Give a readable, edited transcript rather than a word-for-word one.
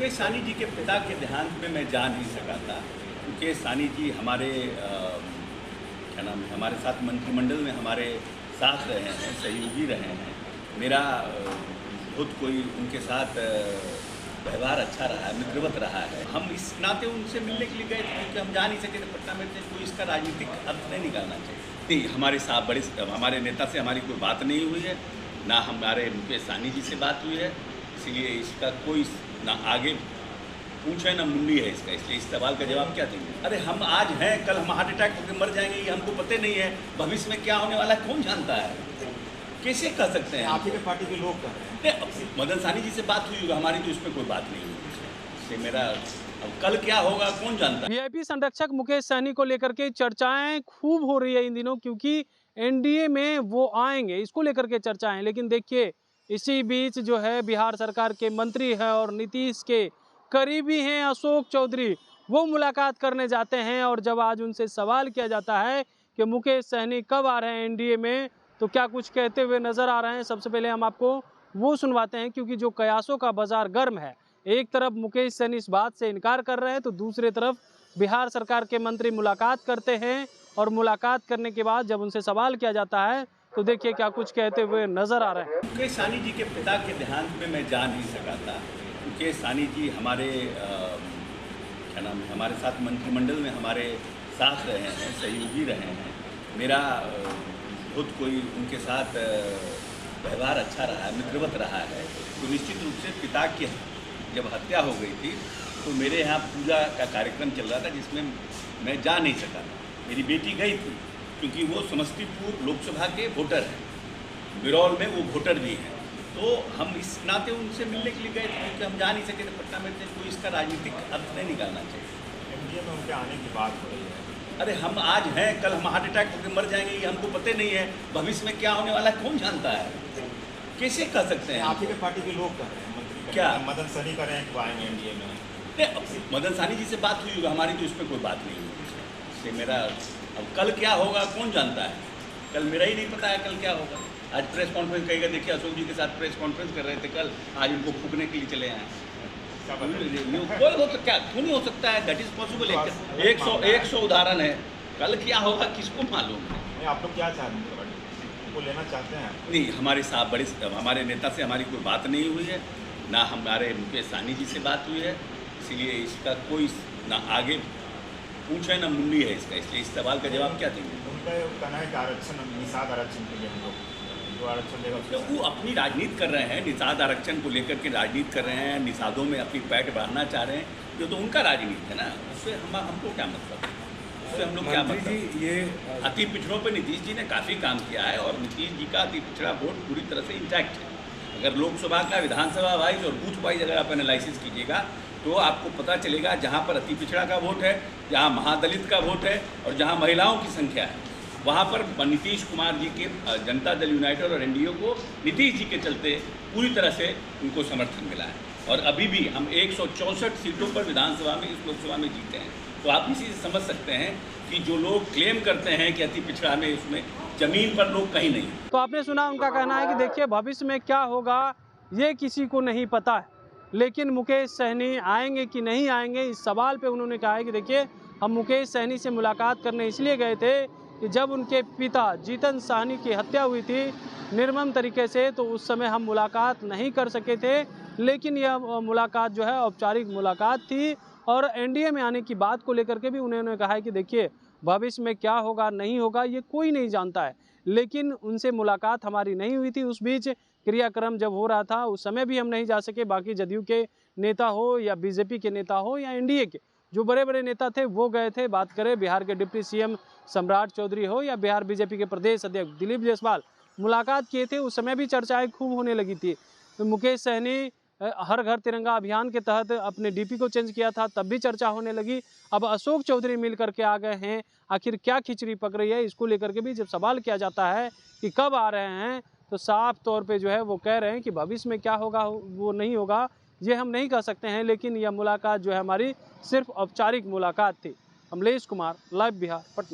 मुकेश सहनी जी के पिता के देहांत में मैं जा नहीं सका था। मुकेश सहनी जी हमारे क्या नाम है, हमारे साथ मंत्रिमंडल में हमारे साथ रहे हैं, सहयोगी रहे हैं। मेरा बहुत कोई उनके साथ व्यवहार अच्छा रहा है, मित्रवत रहा है। हम इस नाते उनसे मिलने के लिए गए थे क्योंकि हम जा नहीं सके थे पटना में, थे। कोई इसका राजनीतिक अर्थ नहीं निकालना चाहिए। नहीं, हमारे साथ हमारे नेता से हमारी कोई बात नहीं हुई है, ना हमारे मुकेश सहनी जी से बात हुई है। इसलिए इसका कोई ना आगे पूछ है ना मुंडी है इसका, इसलिए इस सवाल का जवाब क्या देंगे। अरे हम आज हैं, कल हम हार्ट अटैक होकर मर जाएंगे, ये हमको पता नहीं है। भविष्य में क्या होने वाला है कौन जानता है, कैसे कह सकते हैं। आप ही के पार्टी के लोग कर रहे हैं। मदन सहनी जी से बात हुई होगी, हमारी तो इसमें कोई बात नहीं हुई। इससे मेरा अब कल क्या होगा कौन जानता है। वीआईपी संरक्षक मुकेश सहनी को लेकर के चर्चाएं खूब हो रही है इन दिनों, क्योंकि एनडीए में वो आएंगे, इसको लेकर के चर्चाएं। लेकिन देखिए, इसी बीच जो है बिहार सरकार के मंत्री है और नीतीश के करीबी हैं अशोक चौधरी, वो मुलाकात करने जाते हैं। और जब आज उनसे सवाल किया जाता है कि मुकेश सहनी कब आ रहे हैं एनडीए में, तो क्या कुछ कहते हुए नजर आ रहे हैं। सबसे पहले हम आपको वो सुनवाते हैं, क्योंकि जो कयासों का बाजार गर्म है, एक तरफ मुकेश सहनी इस बात से इनकार कर रहे हैं, तो दूसरी तरफ बिहार सरकार के मंत्री मुलाकात करते हैं। और मुलाकात करने के बाद जब उनसे सवाल किया जाता है, तो देखिए क्या कुछ कहते हुए नजर आ रहे हैं। मुकेश सहनी जी के पिता के देहांत में मैं जा नहीं सका था। मुकेश सहनी जी हमारे क्या नाम है, हमारे साथ मंत्रिमंडल में हमारे साथ रहे हैं, सहयोगी रहे हैं। मेरा बहुत कोई उनके साथ व्यवहार अच्छा रहा है, मित्रवत रहा है। तो निश्चित रूप से पिता की जब हत्या हो गई थी तो मेरे यहाँ पूजा का कार्यक्रम चल रहा था, जिसमें मैं जा नहीं सका था। मेरी बेटी गई थी क्योंकि वो समस्तीपुर लोकसभा के वोटर हैं, बिरौल में वो वोटर भी हैं। तो हम इस नाते उनसे मिलने के लिए गए थे क्योंकि हम जा नहीं सके थे पटना में, थे। कोई इसका राजनीतिक अर्थ नहीं निकालना चाहिए। एनडीए में उनके आने की बात हो रही है। अरे हम आज हैं, कल हम हार्ट अटैक होकर मर जाएंगे, ये हमको पता नहीं है। भविष्य में क्या होने वाला है कौन जानता है, कैसे कह सकते हैं। आप ही के पार्टी के लोग कर रहे हैं, मंत्री क्या मदन सहनी कर रहे हैं कि वो आएंगे एनडीए में। मदन सहनी जी से बात हुई होगी, हमारी तो इसमें कोई बात नहीं हुई। इससे मेरा अब कल क्या होगा कौन जानता है। कल मेरा ही नहीं पता है कल क्या होगा। आज प्रेस कॉन्फ्रेंस कहेगा, देखिए अशोक जी के साथ प्रेस कॉन्फ्रेंस कर रहे थे कल, आज उनको फूकने के लिए चले आए। कोई हो तो क्या क्यों नहीं हो सकता है, दैट इज पॉसिबल। 100 उदाहरण है, कल क्या होगा किसको मालूम है। आप लोग क्या चाह रहे हैं, उनको लेना चाहते हैं? नहीं, हमारे नेता से हमारी कोई बात नहीं हुई है, ना हमारे मुकेश सहनी जी से बात हुई है। इसलिए इसका कोई ना आगे पूछ है ना मुंडी है इसका, इसलिए इस सवाल का जवाब क्या देंगे। उनका कहना है कि आरक्षण, निषाद आरक्षण के लिए हम लोग जो आरक्षण देगा। तो वो अपनी राजनीति कर रहे हैं, निषाद आरक्षण को लेकर के राजनीति कर रहे हैं, निषादों में अपनी पैठ बढ़ाना चाह रहे हैं। जो तो उनका राजनीति है ना, उससे हमको क्या मतलब, उससे हम लोग क्या मतलब। ये अति पिछड़ों पे नीतीश जी ने काफ़ी काम किया है और नीतीश जी का अति पिछड़ा वोट पूरी तरह से इंटैक्ट है। अगर लोकसभा का विधानसभा वाइज और बूथ वाइज अगर आप एनालिसिस कीजिएगा तो आपको पता चलेगा, जहाँ पर अति पिछड़ा का वोट है, जहाँ महादलित का वोट है और जहाँ महिलाओं की संख्या है, वहाँ पर नीतीश कुमार जी के जनता दल यूनाइटेड और एनडीए को नीतीश जी के चलते पूरी तरह से उनको समर्थन मिला है। और अभी भी हम 164 सीटों पर विधानसभा में इस लोकसभा में जीते हैं। तो आप इसी से समझ सकते हैं कि जो लोग क्लेम करते हैं कि अति पिछड़ा में, उसमें जमीन पर लोग कहीं नहीं। तो आपने सुना, उनका कहना है कि देखिए भविष्य में क्या होगा ये किसी को नहीं पता है, लेकिन मुकेश सहनी आएंगे कि नहीं आएंगे, इस सवाल पे उन्होंने कहा है कि देखिए हम मुकेश सहनी से मुलाकात करने इसलिए गए थे कि जब उनके पिता जीतन सहनी की हत्या हुई थी निर्मम तरीके से, तो उस समय हम मुलाकात नहीं कर सके थे। लेकिन यह मुलाकात जो है औपचारिक मुलाकात थी। और एनडीए में आने की बात को लेकर के भी उन्होंने कहा है कि देखिए भविष्य में क्या होगा नहीं होगा ये कोई नहीं जानता है, लेकिन उनसे मुलाकात हमारी नहीं हुई थी। उस बीच क्रियाक्रम जब हो रहा था उस समय भी हम नहीं जा सके। बाकी जदयू के नेता हो या बीजेपी के नेता हो या एनडीए के जो बड़े बड़े नेता थे वो गए थे। बात करें बिहार के डिप्टी सीएम सम्राट चौधरी हो या बिहार बीजेपी के प्रदेश अध्यक्ष दिलीप जायसवाल, मुलाकात किए थे। उस समय भी चर्चाएं खूब होने लगी थी। तो मुकेश सहनी हर घर तिरंगा अभियान के तहत अपने डीपी को चेंज किया था, तब भी चर्चा होने लगी। अब अशोक चौधरी मिल करके आ गए हैं, आखिर क्या खिचड़ी पक रही है, इसको लेकर के भी जब सवाल किया जाता है कि कब आ रहे हैं, तो साफ तौर पे जो है वो कह रहे हैं कि भविष्य में क्या होगा वो नहीं होगा, ये हम नहीं कह सकते हैं। लेकिन यह मुलाकात जो है हमारी सिर्फ औपचारिक मुलाकात थी। अमलेश कुमार, लाइव बिहार, पटना।